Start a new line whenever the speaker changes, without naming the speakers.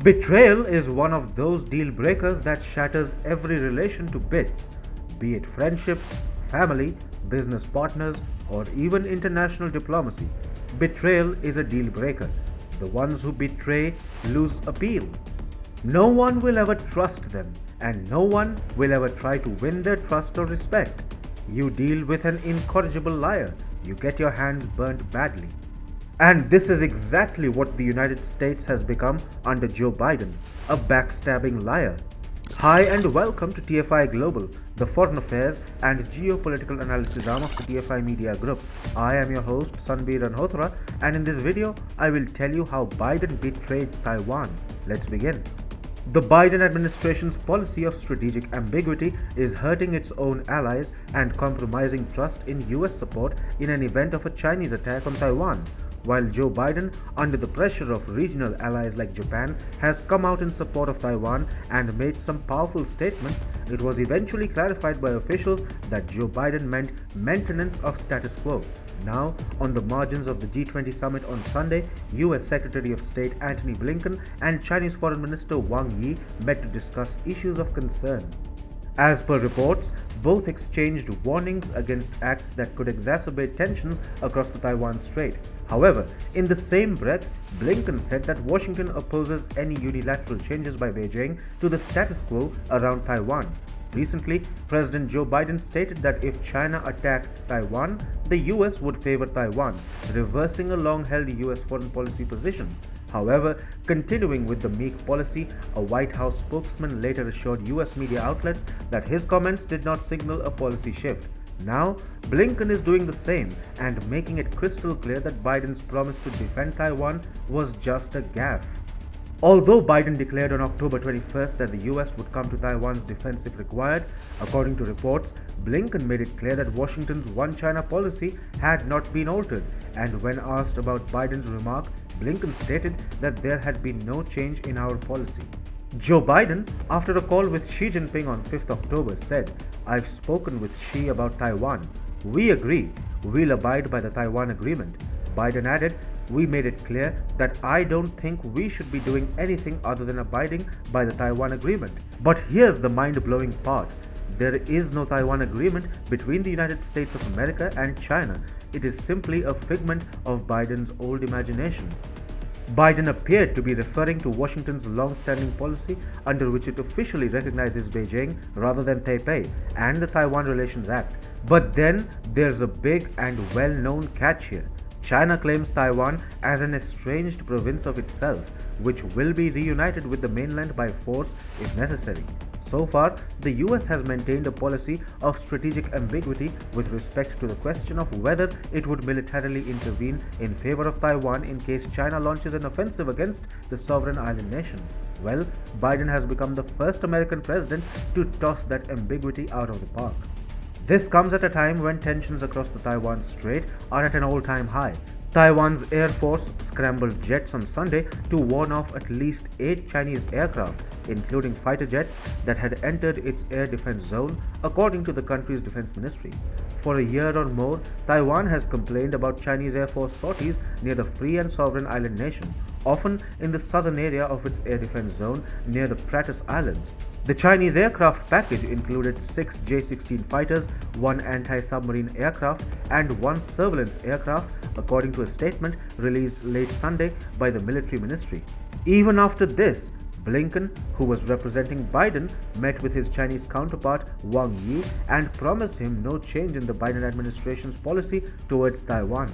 Betrayal is one of those deal breakers that shatters every relation to bits, be it friendships, family, business partners, or even international diplomacy. Betrayal is a deal breaker. The ones who betray lose appeal. No one will ever trust them, and no one will ever try to win their trust or respect. You deal with an incorrigible liar, you get your hands burnt badly. And this is exactly what the United States has become under Joe Biden, a backstabbing liar. Hi and welcome to TFI Global, the foreign affairs and geopolitical analysis arm of the TFI Media Group. I am your host Sanbir Ranhotra, and in this video I will tell you how Biden betrayed Taiwan. Let's begin. The Biden administration's policy of strategic ambiguity is hurting its own allies and compromising trust in US support in an event of a Chinese attack on Taiwan. While Joe Biden, under the pressure of regional allies like Japan, has come out in support of Taiwan and made some powerful statements, it was eventually clarified by officials that Joe Biden meant maintenance of status quo. Now, on the margins of the G20 summit on Sunday, US Secretary of State Antony Blinken and Chinese Foreign Minister Wang Yi met to discuss issues of concern. As per reports, both exchanged warnings against acts that could exacerbate tensions across the Taiwan Strait. However, in the same breath, Blinken said that Washington opposes any unilateral changes by Beijing to the status quo around Taiwan. Recently, President Joe Biden stated that if China attacked Taiwan, the US would favor Taiwan, reversing a long-held US foreign policy position. However, continuing with the meek policy, a White House spokesman later assured US media outlets that his comments did not signal a policy shift. Now, Blinken is doing the same and making it crystal clear that Biden's promise to defend Taiwan was just a gaffe. Although Biden declared on October 21st that the US would come to Taiwan's defense if required, according to reports, Blinken made it clear that Washington's One China policy had not been altered, and when asked about Biden's remark, Blinken stated that there had been no change in our policy. Joe Biden, after a call with Xi Jinping on 5th October, said, "I've spoken with Xi about Taiwan. We agree. We'll abide by the Taiwan agreement." Biden added, "We made it clear that I don't think we should be doing anything other than abiding by the Taiwan agreement." But here's the mind-blowing part. There is no Taiwan agreement between the United States of America and China. It is simply a figment of Biden's old imagination. Biden appeared to be referring to Washington's long-standing policy under which it officially recognizes Beijing rather than Taipei and the Taiwan Relations Act. But then there's a big and well-known catch here. China claims Taiwan as an estranged province of itself, which will be reunited with the mainland by force if necessary. So far, the US has maintained a policy of strategic ambiguity with respect to the question of whether it would militarily intervene in favor of Taiwan in case China launches an offensive against the sovereign island nation. Well, Biden has become the first American president to toss that ambiguity out of the park. This comes at a time when tensions across the Taiwan Strait are at an all-time high. Taiwan's Air Force scrambled jets on Sunday to warn off at least 8 Chinese aircraft, including fighter jets that had entered its air defense zone, according to the country's defense ministry. For a year or more, Taiwan has complained about Chinese Air Force sorties near the free and sovereign island nation, often in the southern area of its air defense zone near the Pratas Islands. The Chinese aircraft package included 6 J-16 fighters, 1 anti-submarine aircraft, and 1 surveillance aircraft, according to a statement released late Sunday by the military ministry. Even after this, Blinken, who was representing Biden, met with his Chinese counterpart Wang Yi and promised him no change in the Biden administration's policy towards Taiwan.